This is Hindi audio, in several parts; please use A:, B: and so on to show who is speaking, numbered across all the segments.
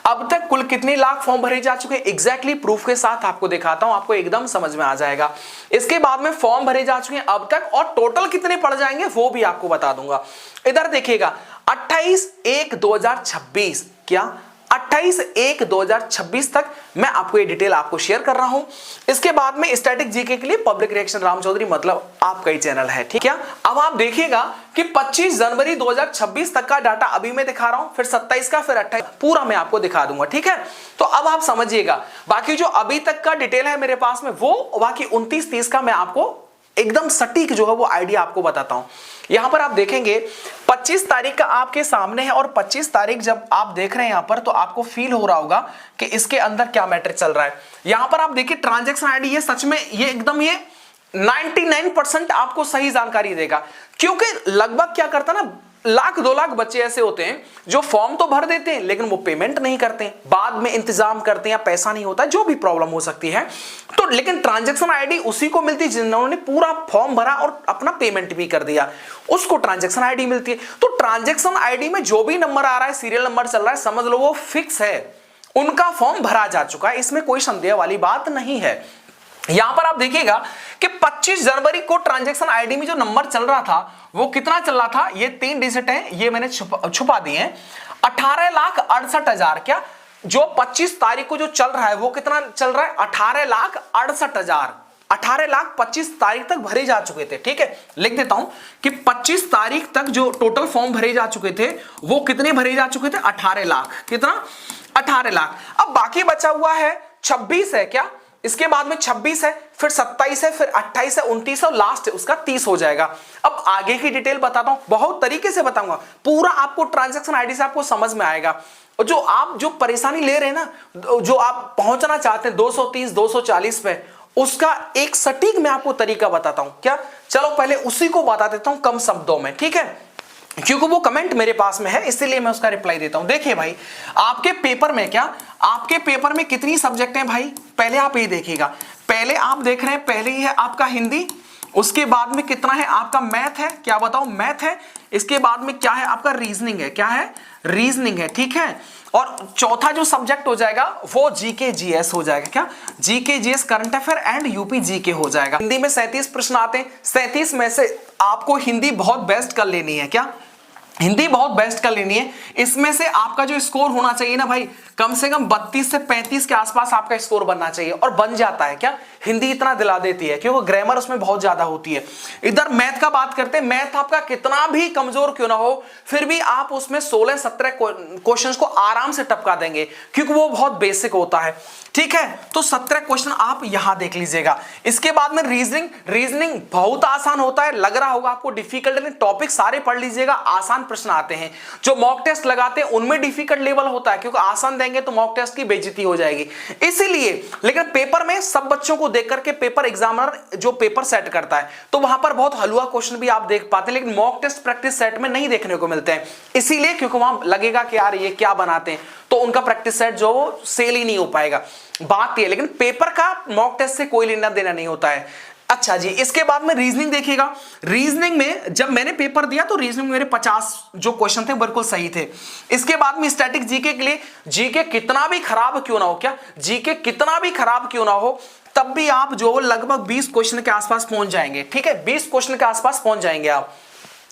A: अब तक कुल कितने लाख फॉर्म भरे जा चुके हैं, एग्जैक्टली प्रूफ के साथ आपको दिखाता हूं, आपको एकदम समझ में आ जाएगा। इसके बाद में फॉर्म भरे जा चुके हैं अब तक और टोटल कितने पड़ जाएंगे वो भी आपको बता दूंगा। इधर देखिएगा 28/1/2026, क्या 28/1/2026 तक मैं आपको ये डिटेल आपको शेयर कर रहा हूं। इसके बाद में स्टैटिक जीके के लिए पब्लिक रिएक्शन राम चौधरी मतलब आपका ही चैनल है, ठीक है। अब आप देखिएगा कि 25 जनवरी 2026 तक का डाटा अभी मैं दिखा रहा हूं, फिर 27 का, फिर 28 पूरा मैं आपको दिखा दूंगा, ठीक है। तो अब आप समझिएगा, बाकी जो अभी तक का डिटेल है मेरे पास में वो बाकी 29-30 का मैं आपको एकदम सटीक जो है वो आइडिया आपको बताता हूं। यहां पर आप देखेंगे 25 तारीख का आपके सामने है और 25 तारीख जब आप देख रहे हैं यहां पर तो आपको फील हो रहा होगा कि इसके अंदर क्या मैटर चल रहा है। यहां पर आप देखिए ट्रांजैक्शन आईडी, ये सच में ये एकदम ये 99% आपको सही जानकारी देगा, क्योंकि लगभग क्या करता ना, 1-2 लाख बच्चे ऐसे होते हैं जो फॉर्म तो भर देते हैं लेकिन वो पेमेंट नहीं करते हैं, बाद में इंतजाम करते हैं या पैसा नहीं होता, जो भी प्रॉब्लम हो सकती है। तो लेकिन ट्रांजैक्शन आईडी उसी को मिलती है जिन्होंने पूरा फॉर्म भरा और अपना पेमेंट भी कर दिया, उसको ट्रांजैक्शन आईडी मिलती है। तो ट्रांजैक्शन आईडी में जो भी नंबर आ रहा है, सीरियल नंबर चल रहा है, समझ लो वो फिक्स है, उनका फॉर्म भरा जा चुका है, इसमें कोई संदेह वाली बात नहीं है। यहां पर आप देखिएगा कि 25 जनवरी को ट्रांजैक्शन आईडी में जो नंबर चल रहा था वो कितना चल रहा था, ये 3 डिजिट है, ये मैंने छुपा दिए हैं, 18,68,000। क्या जो 25 तारीख को जो चल रहा है वो कितना चल रहा है, 18,68,000। 18,25,000 तारीख तक भरे जा चुके थे, ठीक है। लिख देता हूं कि 25 तारीख तक जो टोटल फॉर्म भरे जा चुके थे वो कितने भरे जा चुके थे, 18 लाख। कितना, 18 लाख। अब बाकी बचा हुआ है 26 है, क्या इसके बाद में 26 है, फिर 27 है, फिर 28 है, 29 है और लास्ट है उसका 30 हो जाएगा। अब आगे की डिटेल बताता हूं, बहुत तरीके से बताऊंगा, पूरा आपको ट्रांजैक्शन आईडी से आपको समझ में आएगा। और जो आप जो परेशानी ले रहे हैं ना, जो आप पहुंचना चाहते हैं 230 240 पे, उसका एक सटीक मैं आपको तरीका बताता हूं। क्या, चलो पहले उसी को बता देता हूं कम शब्दों में, ठीक है, क्योंकि वो कमेंट मेरे पास में है इसलिए मैं उसका रिप्लाई देता हूं। देखिए भाई, आपके पेपर में क्या, आपके पेपर में कितनी सब्जेक्ट हैं भाई, पहले आप ये देखिएगा। पहले आप देख रहे हैं, पहले ही है आपका हिंदी, उसके बाद में कितना है आपका मैथ है, क्या बताओ, मैथ है। इसके बाद में क्या है आपका रीजनिंग है, क्या है, रीजनिंग है, ठीक है। और चौथा जो सब्जेक्ट हो जाएगा वो जीके जीएस हो जाएगा, क्या, GK GS current affair and UP GK हो जाएगा। हिंदी में 37 प्रश्न आते हैं, 37 में से आपको हिंदी बहुत बेस्ट कर लेनी है, क्या, हिंदी बहुत बेस्ट कर लेनी है। इसमें से आपका जो स्कोर होना चाहिए ना भाई, कम से कम 32 से 35 के आसपास आपका स्कोर बनना चाहिए, और बन जाता है। क्या, हिंदी इतना दिला देती है क्योंकि ग्रामर उसमें बहुत ज्यादा होती है। इधर मैथ का बात करते हैं, मैथ आपका कितना भी कमजोर क्यों ना हो, फिर भी आप उसमें 16-17 क्वेश्चंस को आराम से टपका देंगे क्योंकि वो बहुत बेसिक होता है, ठीक है। तो 17 क्वेश्चन आप यहां देख लीजिएगा। इसके बाद में रीजनिंग बहुत आसान होता है, लग रहा होगा आपको डिफिकल्ट, नहीं, टॉपिक सारे पढ़ लीजिएगा, आसान प्रश्न आते हैं। जो मॉक टेस्ट लगाते हैं उनमें डिफिकल्ट लेवल होता है क्योंकि आसान देंगे तो मॉक टेस्ट की बेइज्जती हो जाएगी, इसीलिए। लेकिन पेपर में सब बच्चों को देख करके पेपर एग्जामिनर जो पेपर सेट करता है तो वहां पर बहुत हलवा क्वेश्चन भी आप देख पाते हैं, लेकिन मॉक टेस्ट प्रैक्टिस सेट में नहीं देखने को मिलते हैं, इसीलिए क्योंकि वहां लगेगा कि यार ये क्या बनाते हैं, तो उनका प्रैक्टिस सेट जो वो सेल ही नहीं हो पाएगा, बात ये। लेकिन पेपर का मॉक टेस्ट से कोई लेना देना नहीं होता है। अच्छा जी, इसके बाद में रीजनिंग देखिएगा। रीजनिंग में जब मैंने पेपर दिया तो रीजनिंग में मेरे 50 जो क्वेश्चन थे बिल्कुल सही थे। इसके बाद में स्टैटिक जीके के लिए, जीके कितना भी खराब क्यों ना हो, क्या, जीके कितना भी खराब क्यों ना हो, तब भी आप जो लगभग 20 क्वेश्चन के आसपास पहुंच जाएंगे, ठीक है, 20 क्वेश्चन के आसपास पहुंच जाएंगे आप।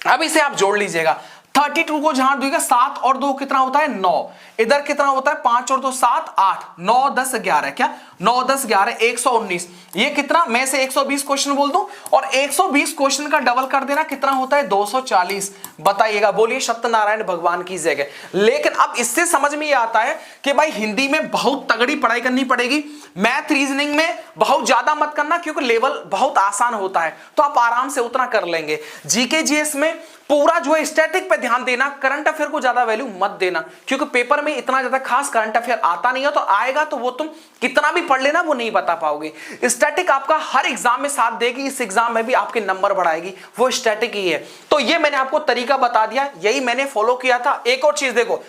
A: अब इसे आप जोड़ लीजिएगा, 32 को जहां देगा 7 और 2 कितना होता है 9, इधर कितना होता है 5 और 2 7 8, 9 10 11, क्या 9 10 11 119, ये कितना, मैं से 120 क्वेश्चन बोल दूं और 120 क्वेश्चन का डबल कर देना कितना होता है 240। बताइएगा, बोलिए सत्यनारायण भगवान की जगह। लेकिन अब इससे समझ में ये आता है कि भाई हिंदी में बहुत तगड़ी पढ़ाई करनी पड़ेगी, मैथ रीजनिंग में बहुत ज्यादा मत करना क्योंकि लेवल बहुत आसान होता है, तो आप आराम से उतना कर लेंगे। जीके जीएस में पूरा जो है स्टैटिक पे ध्यान देना, करंट अफेयर को ज्यादा वैल्यू मत देना क्योंकि पेपर में इतना ज्यादा खास करंट अफेयर आता नहीं है, तो आएगा तो वो तुम कितना भी पढ़ लेना वो नहीं बता पाओगे। स्टैटिक आपका हर एग्जाम में साथ देगी, इस एग्जाम में भी आपके नंबर बढ़ाएगी, वो स्टैटिक ही है। तो ये मैंने आपको तरीका बता दिया, यही मैंने फॉलो किया था। एक और चीज देखो,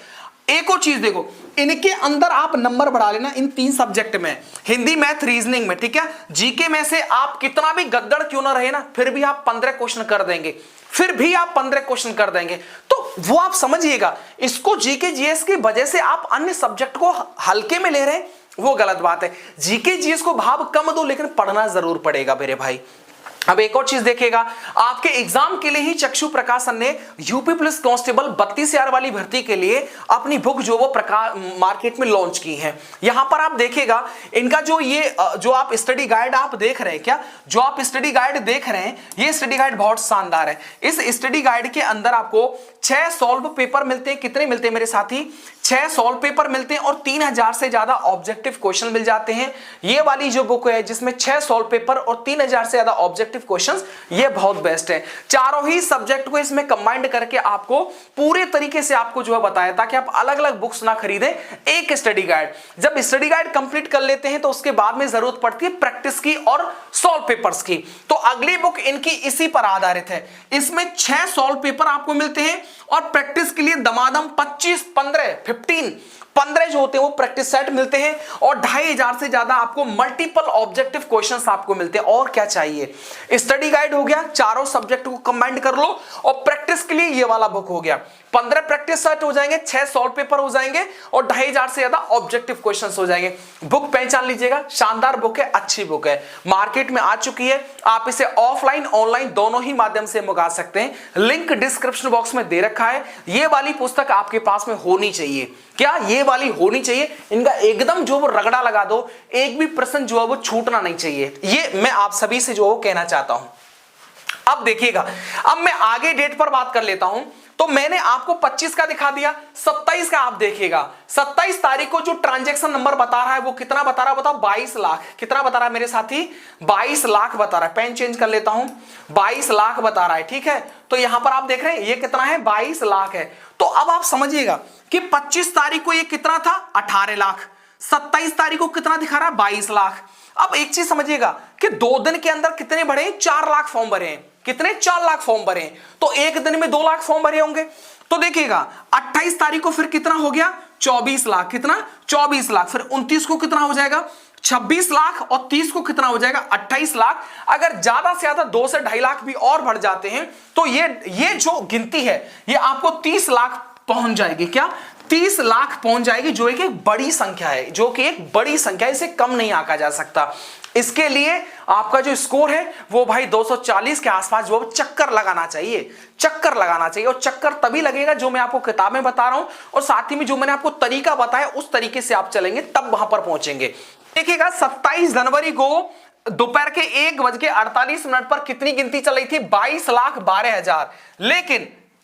A: एक और चीज देखो, इनके अंदर आप नंबर बढ़ा लेना इन 3 सब्जेक्ट में, हिंदी, मैथ, रीजनिंग में, ठीक है। जीके में से आप कितना भी गद्दड़ क्यों ना रहे ना, फिर भी आप 15 क्वेश्चन कर देंगे, फिर भी आप 15 क्वेश्चन कर देंगे। तो वो आप समझिएगा, इसको जीके जीएस की वजह से आप अन्य सब्जेक्ट को हल्के में ले रहे हैं, वो गलत बात है। जीके जीएस को भाव कम दो, लेकिन पढ़ना जरूर पड़ेगा मेरे भाई। अब एक और चीज देखिएगा, आपके एग्जाम के लिए ही चक्षु प्रकाशन ने यूपी पुलिस कांस्टेबल 32,000 वाली भर्ती के लिए अपनी बुक जो वो मार्केट में लॉन्च की है। यहां पर आप देखिएगा, इनका जो आप स्टडी गाइड आप देख रहे हैं, क्या जो आप स्टडी गाइड देख रहे हैं, ये स्टडी गाइड बहुत शानदार है। इस स्टडी गाइड के अंदर आपको 6 सॉल्व पेपर मिलते हैं। कितने मिलते हैं मेरे साथी? 6 सॉल्व पेपर मिलते हैं और 3000 से ज्यादा ऑब्जेक्टिव क्वेश्चन मिल जाते हैं। ये वाली जो बुक है जिसमें 6 सॉल्व पेपर और 3000 से ज्यादा ऑब्जेक्टिव क्वेश्चंस, ये बहुत बेस्ट है। चारों ही सब्जेक्ट को इसमें कंबाइंड करके आपको पूरे तरीके से आपको जो है बताया, ताकि आप अलग अलग बुक्स ना खरीदें, एक स्टडी गाइड। जब स्टडी गाइड कंप्लीट कर लेते हैं तो उसके बाद में जरूरत पड़ती है प्रैक्टिस की और सॉल्व पेपर्स की। तो अगली बुक इनकी इसी पर आधारित है। इसमें 6 सॉल्व पेपर आपको मिलते हैं और प्रैक्टिस के लिए दमादम 15 जो होते हैं वो प्रैक्टिस सेट मिलते हैं और 2500 से ज्यादा आपको मल्टीपल ऑब्जेक्टिव क्वेश्चंस आपको मिलते हैं। और क्या चाहिए? स्टडी गाइड हो गया, चारों सब्जेक्ट को कंबाइंड कर लो, और प्रैक्टिस के लिए ये वाला बुक हो गया। 15 प्रैक्टिस सेट हो जाएंगे, 6 सॉल्व पेपर हो जाएंगे और 2500 से ज्यादा ऑब्जेक्टिव क्वेश्चंस हो जाएंगे। बुक पहचान लीजिएगा, शानदार बुक है, अच्छी बुक है, मार्केट में आ चुकी है। आप इसे ऑफलाइन ऑनलाइन दोनों ही माध्यम से मंगा सकते हैं। लिंक डिस्क्रिप्शन बॉक्स में दे रखा है। ये वाली पुस्तक आपके पास में होनी चाहिए। क्या ये वाली होनी चाहिए? इनका एकदम जो वो रगड़ा लगा दो, एक भी प्रश्न जो है वो छूटना नहीं चाहिए। ये मैं आप सभी से जो कहना चाहता हूं। अब देखिएगा, अब मैं आगे डेट पर बात कर लेता हूं। तो मैंने आपको 25 का दिखा दिया, 27 का आप देखिएगा। 27 तारीख को जो ट्रांजैक्शन नंबर बता रहा है वो कितना बता रहा है बताओ? 22 लाख। कितना बता रहा है मेरे साथी? 22 लाख बता रहा है। पेन चेंज कर लेता हूं, 22 लाख बता रहा है, ठीक है। तो यहां पर आप देख रहे हैं ये कितना है? 22 लाख है। तो अब आप समझिएगा कि 25 तारीख को ये कितना था? 18 लाख। 27 तारीख को कितना दिखा रहा है? 22 लाख। अब एक चीज समझिएगा कि 2 दिन के अंदर कितने भरे? 4 लाख फॉर्म भरे हैं। कितने? 4 लाख फॉर्म भरे हैं। तो एक दिन में 2 लाख फॉर्म भरे होंगे। तो देखिएगा 28 तारीख को फिर कितना हो गया? 24 लाख। कितना? 24 लाख। फिर 29 को कितना हो जाएगा? 26 लाख। और 30 को कितना हो जाएगा? 28 लाख। अगर ज्यादा से ज्यादा 2 से 2.5 लाख भी और बढ़ जाते हैं तो ये जो गिनती है ये आपको 30 लाख पहुंच जाएगी। क्या? 30 लाख पहुंच जाएगी, जो एक बड़ी संख्या है, जो कि एक बड़ी संख्या है, इसे कम नहीं आंका जा सकता। इसके लिए आपका जो स्कोर है वो भाई 240 के आसपास जो चक्कर लगाना चाहिए, चक्कर लगाना चाहिए। और चक्कर तभी लगेगा जो मैं आपको किताबें बता रहा हूं और साथ ही में जो मैंने आपको तरीका बताया उस तरीके से आप चलेंगे, तब वहां पर पहुंचेंगे। देखिएगा 27 जनवरी को दोपहर के 1:48 पर कितनी गिनती चल रही थी? 22,12,000।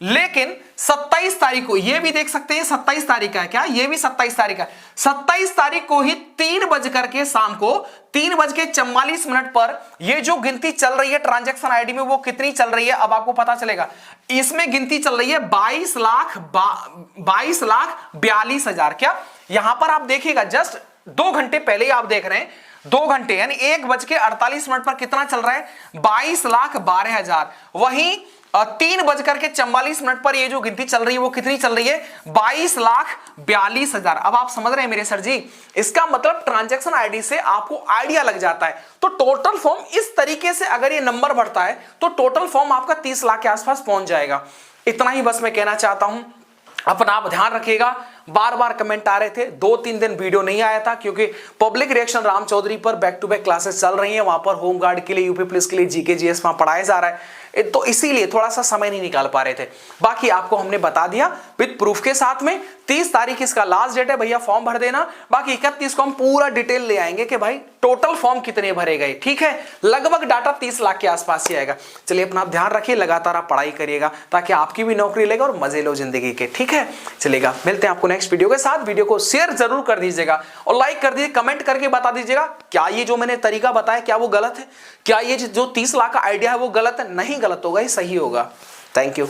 A: लेकिन 27 तारीख को, ये भी देख सकते हैं 27 तारीख का है क्या? ये भी 27 तारीख का। 27 तारीख को ही 3 बज करके शाम को 3:44 पर ये जो गिनती चल रही है ट्रांजैक्शन आईडी में, वो कितनी चल रही है अब आपको पता चलेगा। इसमें गिनती चल रही है 22,42,000। क्या? यहां पर आप देखिएगा जस्ट 2 घंटे पहले ही आप देख रहे हैं, 2 घंटे यानी 1:48 पर कितना चल रहा है? 22,12,000। वहीं 3:44 पर ये जो गिनती चल रही है वो कितनी चल रही है? 22,42,000। अब आप समझ रहे हैं मेरे सर जी, इसका मतलब ट्रांजैक्शन आईडी से आपको आइडिया लग जाता है। तो टोटल फॉर्म इस तरीके से अगर ये नंबर बढ़ता है तो टोटल फॉर्म आपका 30 लाख के आसपास पहुंच जाएगा। इतना ही बस मैं कहना चाहता हूं। अपना आप ध्यान रखिएगा। बार बार कमेंट आ रहे थे, 2-3 दिन वीडियो नहीं आया था क्योंकि पब्लिक रिएक्शन राम चौधरी पर बैक टू बैक क्लासेस चल रही हैं। वहां पर होमगार्ड के लिए, यूपी पुलिस के लिए जीके जीएस वहां पढ़ाया जा रहा है, तो इसीलिए थोड़ा सा समय नहीं निकाल पा रहे थे। बाकी आपको हमने बता दिया विद प्रूफ के साथ में। 30 तारीख इसका लास्ट डेट है भैया, फॉर्म भर देना। बाकी 31 को हम पूरा डिटेल ले आएंगे कि भाई टोटल फॉर्म कितने भरे गए, ठीक है। लगभग डाटा 30 लाख के आसपास ही आएगा। चलिए अपना ध्यान रखिए, लगातार आप पढ़ाई करिएगा ताकि आपकी भी नौकरी लगे और मजे लो जिंदगी के, ठीक है। चलेगा, मिलते हैं आपको नेक्स्ट वीडियो के साथ। वीडियो को शेयर जरूर कर दीजिएगा और लाइक कर दीजिए, कमेंट करके बता दीजिएगा क्या ये जो मैंने तरीका बताया क्या वो गलत है, क्या ये जो 30 लाख का आइडिया है वो गलत है। नहीं गलत होगा, ये सही होगा। Thank you.